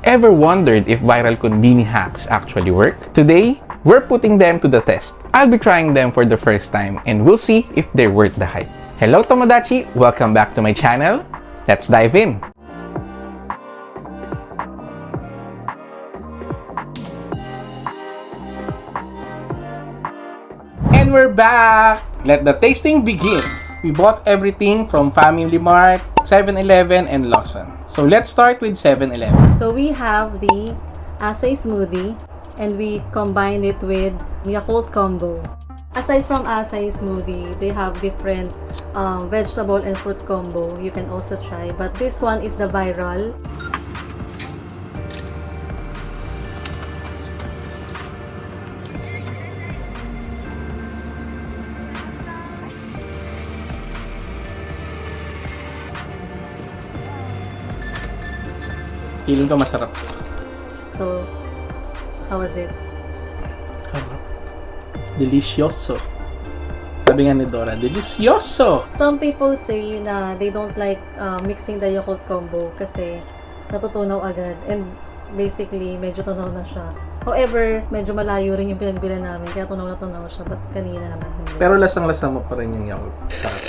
Ever wondered if viral konbini hacks actually work? Today, we're putting them to the test. I'll be trying them for the first time and we'll see if they're worth the hype. Hello Tomodachi! Welcome back to my channel. Let's dive in! And we're back! Let the tasting begin! We bought everything from Family Mart, 7-Eleven, and Lawson. So let's start with 7-Eleven. So we have the acai smoothie and we combine it with Yakult combo. Aside from acai smoothie, they have different vegetable and fruit combo you can also try. But this one is the viral. Feeling ko masarap. So, how was it? Delicioso. Sabi nga ni Dora, delicioso! Some people say na they don't like mixing the Yakult combo kasi natutunaw agad and basically medyo tunaw na siya. However, medyo malayo rin yung pinagbilan namin kaya tunaw na tunaw siya but kanina naman hindi. Pero lasang-lasa mo pa rin yung Yakult. Sarap.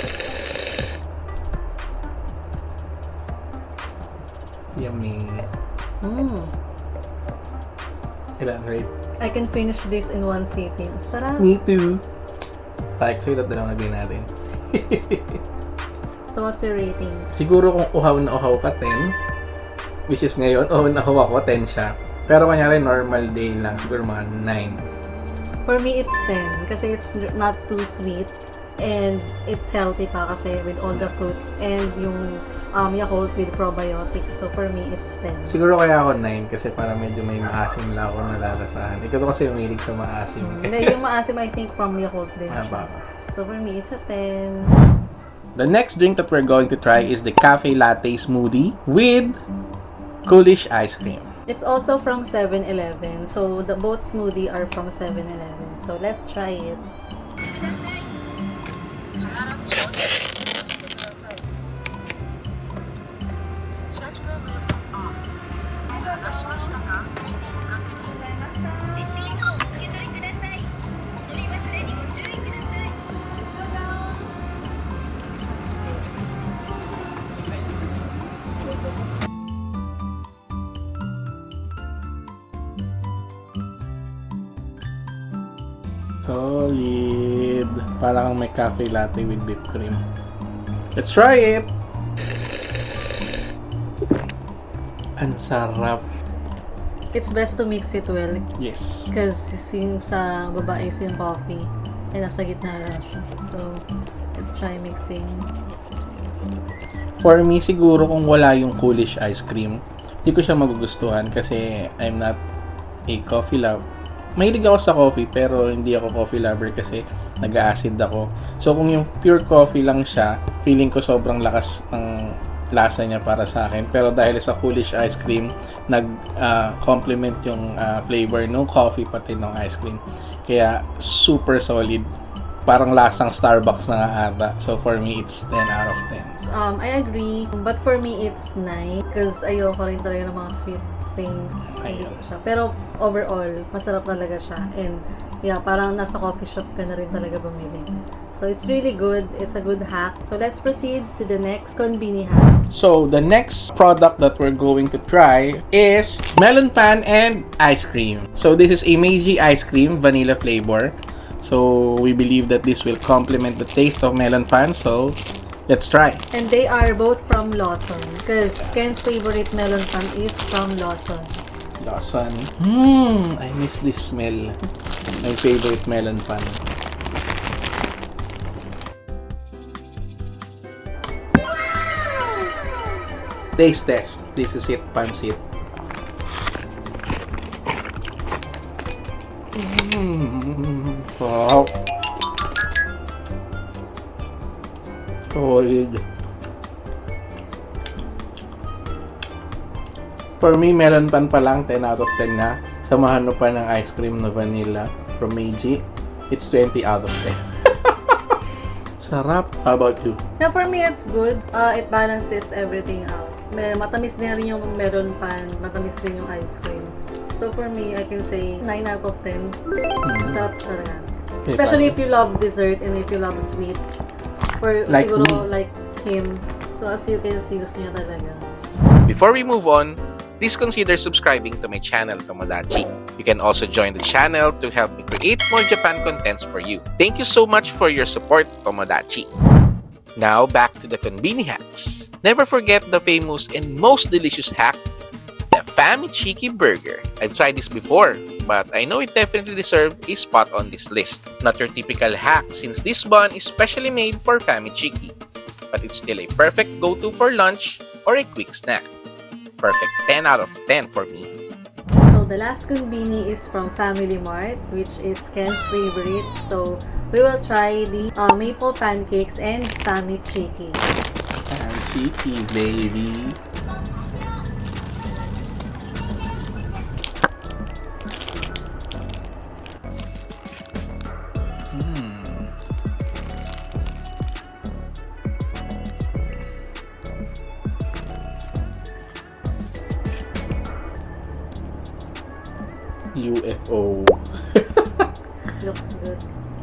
Yummy. Ilan rate? I can finish this in one sitting. Sarap. Me too. Excited na lang nabili natin. So what's your rating? Siguro kung uhaw na uhaw ka, 10. Which is ngayon, uhaw na uhaw ako, 10 siya. Pero kanyari, normal day lang. Siguro mga 9. For me, it's 10 kasi it's not too sweet and it's healthy pa kasi with all the fruits and yung Yakult with probiotics. So for me, it's 10. Siguro kaya ako 9 kasi parang medyo may maasim lang ako nalalasahan. Ikaw to kasi umilig sa maasim. Hindi, yung maasim I think from Yakult din siya. Baka. So for me, it's a 10. The next drink that we're going to try is the cafe latte smoothie with Coolish ice cream. It's also from 7-Eleven. So the both smoothie are from 7-Eleven. So let's try it. Solid. Parang may cafe latte with whipped cream. Let's try it! Ang sarap. It's best to mix it well Yes. because yung sa babae is yung coffee and nasa gitna lang siya. So let's try mixing. For me, siguro kung wala yung Coolish ice cream, hindi ko siya magugustuhan kasi I'm not a coffee lover. Mahilig ako sa coffee pero hindi ako coffee lover kasi nag-acid ako. So kung yung pure coffee lang siya, feeling ko sobrang lakas ng lasa niya para sa akin. Pero dahil sa Coolish ice cream, nag-complement yung flavor ng coffee pati ng ice cream. Kaya super solid. Parang lasang Starbucks na nga ata. So for me, it's 10 out of 10. I agree. But for me, it's 9 because ayoko rin talaga ng mga sweet things. Hindi ko siya. Pero overall, masarap talaga siya. And yeah, parang nasa coffee shop ka na rin talaga bumili. So it's really good. It's a good hack. So let's proceed to the next konbini hack. So the next product that we're going to try is melon pan and ice cream. So this is a Meiji ice cream, vanilla flavor. So we believe that this will complement the taste of melon pan. So let's try. And they are both from Lawson because Ken's favorite melon pan is from Lawson. Lawson. I miss this smell. My favorite melon pan. Taste test. This is it, pansit. Wow. Solid. For me, melon pan pa lang, 10 out of 10 na. Samahan mo pa ng ice cream na vanilla from Meiji. It's 20 out of 10. sarap. How about you? Yeah, for me, it's good. It balances everything out. Matamis din rin yung melon pan, matamis din yung ice cream. So for me, I can say 9 out of 10. Sarap talaga. Okay, Especially paano? if you love dessert and if you love sweets. For Like siguro me. like him. So as you can see, gusto niya talaga. Before we move on, please consider subscribing to my channel, Tomodachi. You can also join the channel to help me create more Japan contents for you. Thank you so much for your support, Tomodachi. Now, back to the konbini hacks. Never forget the famous and most delicious hack, the Famichiki Burger. I've tried this before, but I know it definitely deserves a spot on this list. Not your typical hack since this bun is specially made for Famichiki, but it's still a perfect go-to for lunch or a quick snack. Perfect 10 out of 10 for me. So the last konbini is from Family Mart, which is Ken's favorite. So we will try the maple pancakes and Famichiki. And cheeky, baby. UFO. Looks good.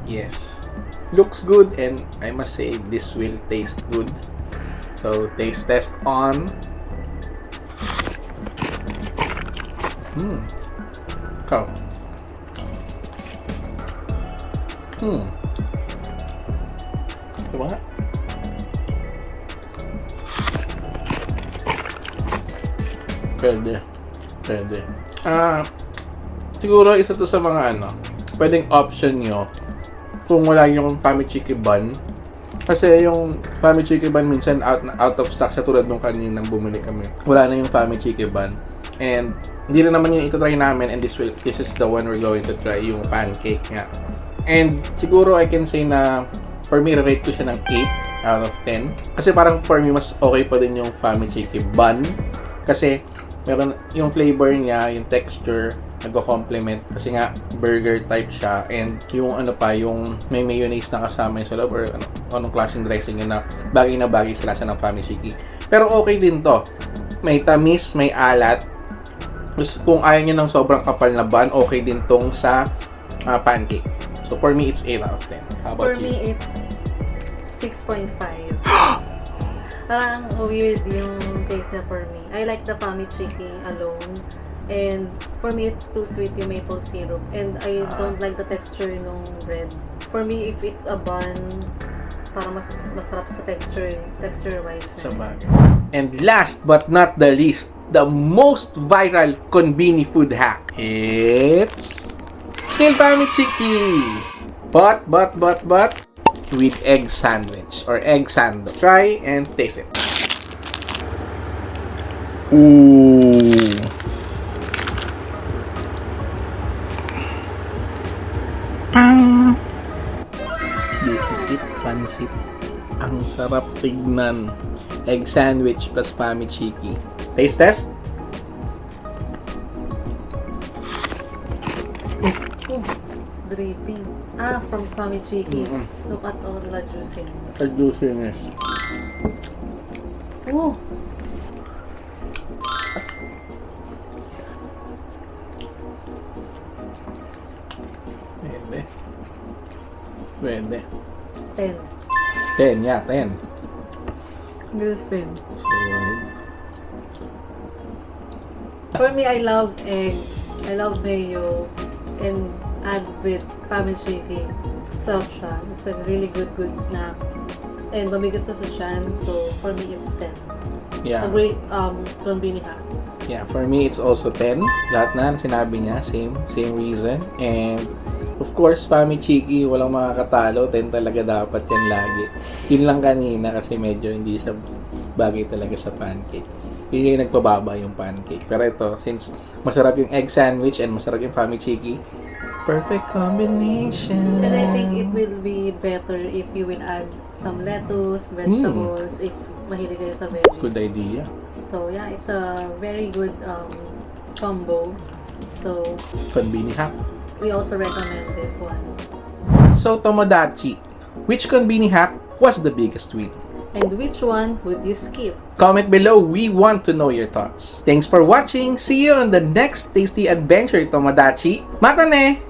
Yes. Looks good and I must say this will taste good. So taste test on. Ikaw. Diba nga? Pwede. Siguro isa to sa mga pwedeng option nyo kung wala yung Famichiki bun. Kasi yung Famichiki bun minsan out of stock sa tulad nung kaninang bumili kami. Wala na yung Famichiki bun. And hindi rin naman yung ito-try namin and this is the one we're going to try, yung pancake nga. And siguro I can say na for me, rate ko siya ng 8 out of 10. Kasi parang for me, mas okay pa din yung Famichiki bun. Kasi meron yung flavor niya, yung texture, nagko-complement kasi nga burger type siya and yung yung may mayonnaise na kasama yung sa loob or anong klaseng dressing yun na bagay sila sa ng Famichiki. Pero okay din to. May tamis, may alat. Kung ayaw nyo ng sobrang kapal na bun, okay din tong sa pancake. So for me, it's 8 out of 10. How about For you? me, it's 6.5. Parang weird yung taste niya for me. I like the Famichiki alone. And for me, it's too sweet yung maple syrup. And I don't like the texture ng bread. For me, if it's a bun, parang masarap sa texture-wise. Sa bagay. And last but not the least, the most viral konbini food hack. It's still Famichiki. But with egg sandwich or egg sandwich. Try and taste it. Ooh. Pang! This is it, pansit. Ang sarap tignan. Egg sandwich plus Famichiki. Taste test? Oh, it's dripping. From Famichiki. Look at all the juiciness. The juiciness. Oh, Pwede. 10. 10, yeah, 10. This 10. So, For me, I love egg. I love mayo. And add with Famichiki. Sarap siya. It's a really good snack. And mabigat sa tiyan. So, for me, it's 10. yeah. A great konbini hack. Yeah, for me, it's also 10. Lahat na sinabi niya, same reason. And, of course, Famichiki, walang makakatalo. 10 talaga dapat yan lagi. Yun lang kanina kasi medyo hindi siya bagay talaga sa pancake. Yun yung nagpababa yung pancake. Pero ito, since masarap yung egg sandwich and masarap yung Famichiki, perfect combination. And I think it will be better if you will add some lettuce, vegetables, if mahilig kayo sa veggies. Good idea. So, yeah, it's a very good combo. So, Konbini hack. we also recommend this one. So, Tomodachi, Which konbini hack was the biggest win? And which one would you skip? Comment below, we want to know your thoughts. Thanks for watching. See you on the next tasty adventure, Tomodachi. Mata ne!